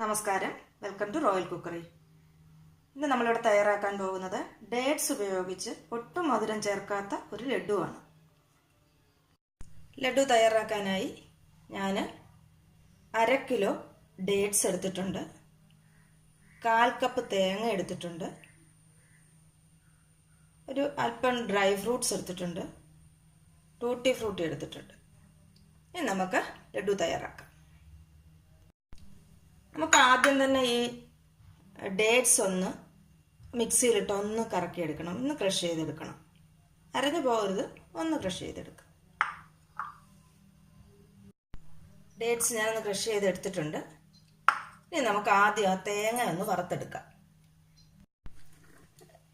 നമസ്കാരം, welcome to royal cookery. ഇന്ന് നമ്മളിവിടെ തയ്യാറാക്കാൻ പോകുന്നത് ഡേറ്റ്സ് ഉപയോഗിച്ച് ഒട്ടും മധുരം ചേർക്കാത്ത ഒരു ലഡുവാണ്. ലഡു തയ്യാറാക്കാനായി ഞാൻ 1/2 കിലോ ഡേറ്റ്സ് എടുത്തിട്ടുണ്ട്, 1/4 കപ്പ് തേങ്ങ എടുത്തിട്ടുണ്ട്, ഒരു അല്പം ഡ്രൈ ഫ്രൂട്ട്സ് എടുത്തിട്ടുണ്ട്, ടൂട്ടി ഫ്രൂട്ടി എടുത്തിട്ടുണ്ട്. ഇനി നമുക്ക് ലഡു തയ്യാറാക്കാം. നമുക്ക് ആദ്യം തന്നെ ഈ ഡേറ്റ്സ് ഒന്ന് മിക്സിയിലിട്ട് ഒന്ന് കറക്കിയെടുക്കണം, ഒന്ന് ക്രഷ് ചെയ്തെടുക്കണം. അരഞ്ഞു പോകരുത്, ഒന്ന് ക്രഷ് ചെയ്തെടുക്കുക. ഡേറ്റ്സ് ഞാനൊന്ന് ക്രഷ് ചെയ്തെടുത്തിട്ടുണ്ട്. ഇനി നമുക്ക് ആദ്യം ആ തേങ്ങ ഒന്ന് വറുത്തെടുക്കാം.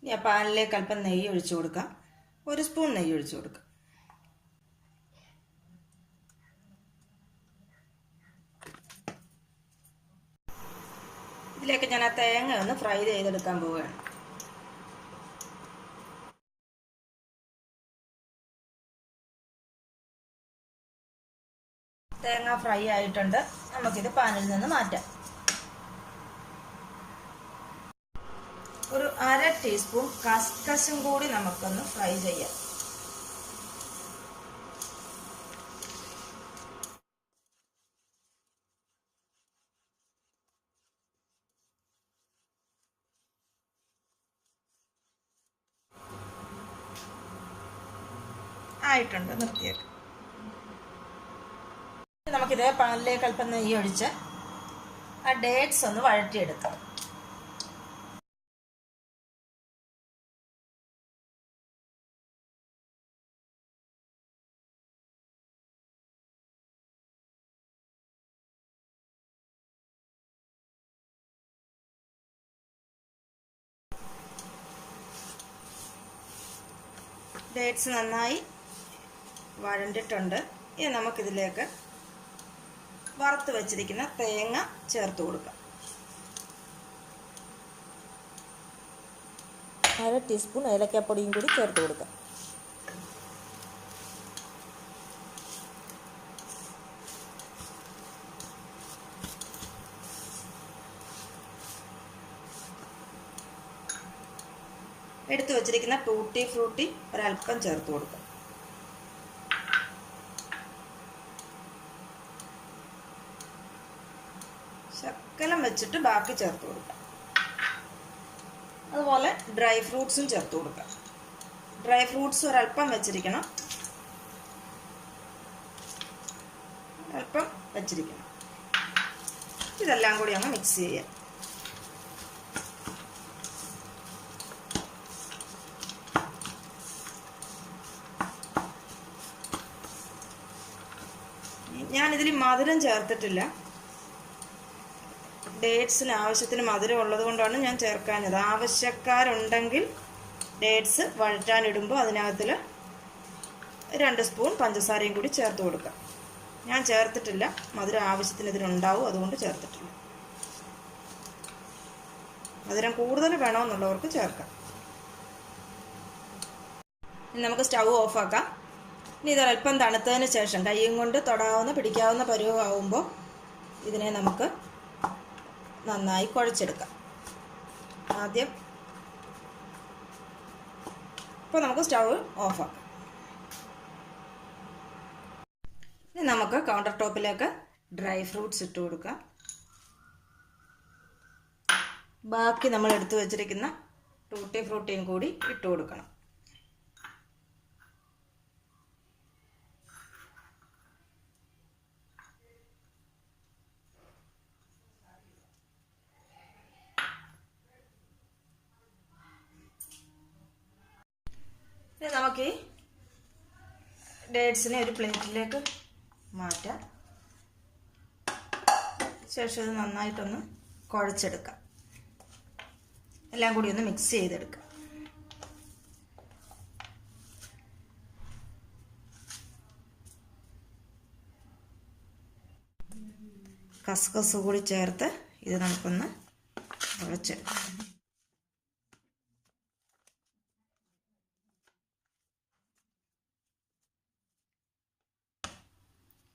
ഇനി ആ പാനിലേക്ക് അല്പം നെയ്യ് ഒഴിച്ചു കൊടുക്കാം. 1 സ്പൂൺ നെയ്യ് ഒഴിച്ചു കൊടുക്കാം. ഇതിലേക്ക് ഞാൻ ആ തേങ്ങ ഒന്ന് ഫ്രൈ ചെയ്തെടുക്കാൻ പോവുകയാണ്. തേങ്ങ ഫ്രൈ ആയിട്ടുണ്ട്. നമുക്കിത് പാനിൽ നിന്ന് മാറ്റാം. ഒരു 1/2 ടീസ്പൂൺ കസ്കസും കൂടി നമുക്കൊന്ന് ഫ്രൈ ചെയ്യാം. ആയിട്ടുണ്ട്, നിർത്തിയേക്കാം. നമുക്കിതേ പാനിലേക്ക് അല്പം നെയ്യ് ഒഴിച്ച് ആ ഡേറ്റ്സ് ഒന്ന് വഴറ്റിയെടുക്കാം. ഡേറ്റ്സ് നന്നായി വഴണ്ടിട്ടുണ്ട്. ഇനി നമുക്കിതിലേക്ക് വറുത്ത് വെച്ചിരിക്കുന്ന തേങ്ങ ചേർത്ത് കൊടുക്കാം. 1/2 ടീസ്പൂൺ ഏലക്കാപ്പൊടിയും കൂടി ചേർത്ത് കൊടുക്കാം. എടുത്തു വച്ചിരിക്കുന്ന ടൂട്ടി ഫ്രൂട്ടി ഒരല്പം ചേർത്ത് കൊടുക്കാം. ശകലം വെച്ചിട്ട് ബാക്കി ചേർത്ത് കൊടുക്കാം. അതുപോലെ ഡ്രൈ ഫ്രൂട്ട്സും ചേർത്ത് കൊടുക്കാം. ഡ്രൈ ഫ്രൂട്ട്സ് ഒരല്പം വെച്ചിരിക്കണം, അല്പം വെച്ചിരിക്കണം. ഇതെല്ലാം കൂടി അങ്ങ് മിക്സ് ചെയ്യാം. ഞാനിതിൽ മധുരം ചേർത്തിട്ടില്ല. ഡേറ്റ്സിന് ആവശ്യത്തിന് മധുരം ഉള്ളത് കൊണ്ടാണ് ഞാൻ ചേർക്കാഞ്ഞത്. ആവശ്യക്കാരുണ്ടെങ്കിൽ ഡേറ്റ്സ് വഴറ്റാനിടുമ്പോൾ അതിനകത്തിൽ 2 സ്പൂൺ പഞ്ചസാരയും കൂടി ചേർത്ത് കൊടുക്കാം. ഞാൻ ചേർത്തിട്ടില്ല. മധുരം ആവശ്യത്തിന് ഇതിനുണ്ടാവും, അതുകൊണ്ട് ചേർത്തിട്ടില്ല. മധുരം കൂടുതൽ വേണമെന്നുള്ളവർക്ക് ചേർക്കാം. ഇനി നമുക്ക് സ്റ്റൗ ഓഫാക്കാം. ഇനി ഇതൊരല്പം തണുത്തതിന് ശേഷം കൈയും കൊണ്ട് തൊടാവുന്ന പിടിക്കാവുന്ന പരുവമാവുമ്പോൾ ഇതിനെ നമുക്ക് നന്നായി കുഴച്ചെടുക്കാം. ആദ്യം ഇപ്പോൾ നമുക്ക് സ്റ്റൗ ഓഫാക്കാം. ഇനി നമുക്ക് കൗണ്ടർ ടോപ്പിലേക്ക് ഡ്രൈ ഫ്രൂട്ട്സ് ഇട്ട് കൊടുക്കാം. ബാക്കി നമ്മൾ എടുത്തു വച്ചിരിക്കുന്ന ടൂട്ടി ഫ്രൂട്ടിയും കൂടി ഇട്ട് കൊടുക്കണം. നമുക്ക് ഈ ഡേറ്റ്സിനെ ഒരു പ്ലേറ്റിലേക്ക് മാറ്റാം. ശേഷം ഇത് നന്നായിട്ടൊന്ന് കുഴച്ചെടുക്കാം. എല്ലാം കൂടി ഒന്ന് മിക്സ് ചെയ്തെടുക്കാം. കസ്കസ് കൂടി ചേർത്ത് ഇത് നമുക്കൊന്ന് കുഴച്ചെടുക്കാം.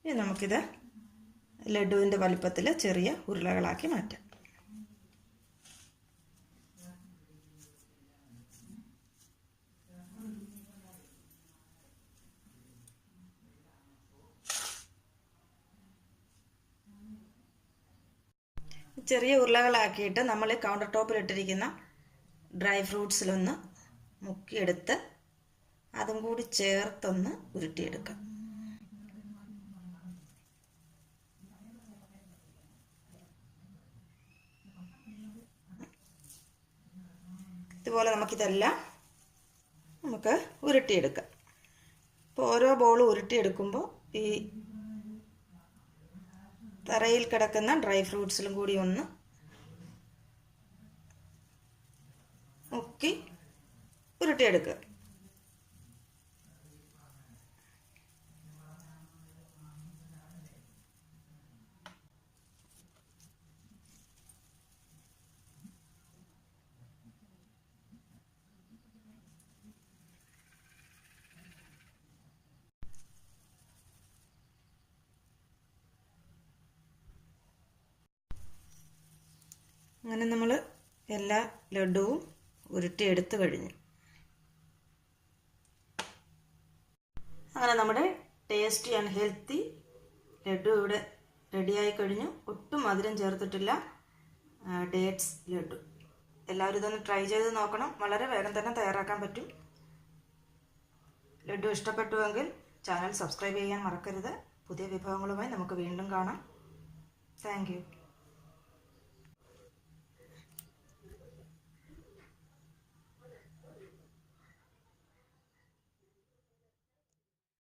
ഇനി നമുക്കിത് ലഡുവിൻ്റെ വലിപ്പത്തിൽ ചെറിയ ഉരുളകളാക്കി മാറ്റാം. ചെറിയ ഉരുളകളാക്കിയിട്ട് നമ്മൾ കൗണ്ടർ ടോപ്പിലിട്ടിരിക്കുന്ന ഡ്രൈ ഫ്രൂട്ട്സിലൊന്ന് മുക്കിയെടുത്ത് അതും കൂടി ചേർത്തൊന്ന് ഉരുട്ടിയെടുക്കാം. ഇതുപോലെ നമുക്കിതെല്ലാം ഉരുട്ടിയെടുക്കാം. ഇപ്പോൾ ഓരോ ബോളും ഉരുട്ടിയെടുക്കുമ്പോൾ ഈ തറയിൽ കിടക്കുന്ന ഡ്രൈ ഫ്രൂട്ട്സിലും കൂടി ഒന്ന് മുക്കി ഉരുട്ടിയെടുക്കുക. അങ്ങനെ നമ്മൾ എല്ലാ ലഡുവും ഉരുട്ടിയെടുത്ത് കഴിഞ്ഞു. അങ്ങനെ നമ്മുടെ ടേസ്റ്റി ആൻഡ് ഹെൽത്തി ലഡു ഇവിടെ റെഡിയായി കഴിഞ്ഞു. ഒട്ടും മധുരം ചേർത്തിട്ടില്ല ഡേറ്റ്സ് ലഡു. എല്ലാവരും ഇതൊന്ന് ട്രൈ ചെയ്ത് നോക്കണം. വളരെ വേഗം തന്നെ തയ്യാറാക്കാൻ പറ്റും. ലഡു ഇഷ്ടപ്പെട്ടുവെങ്കിൽ ചാനൽ സബ്സ്ക്രൈബ് ചെയ്യാൻ മറക്കരുത്. പുതിയ വിഭവങ്ങളുമായി നമുക്ക് വീണ്ടും കാണാം. Thank you.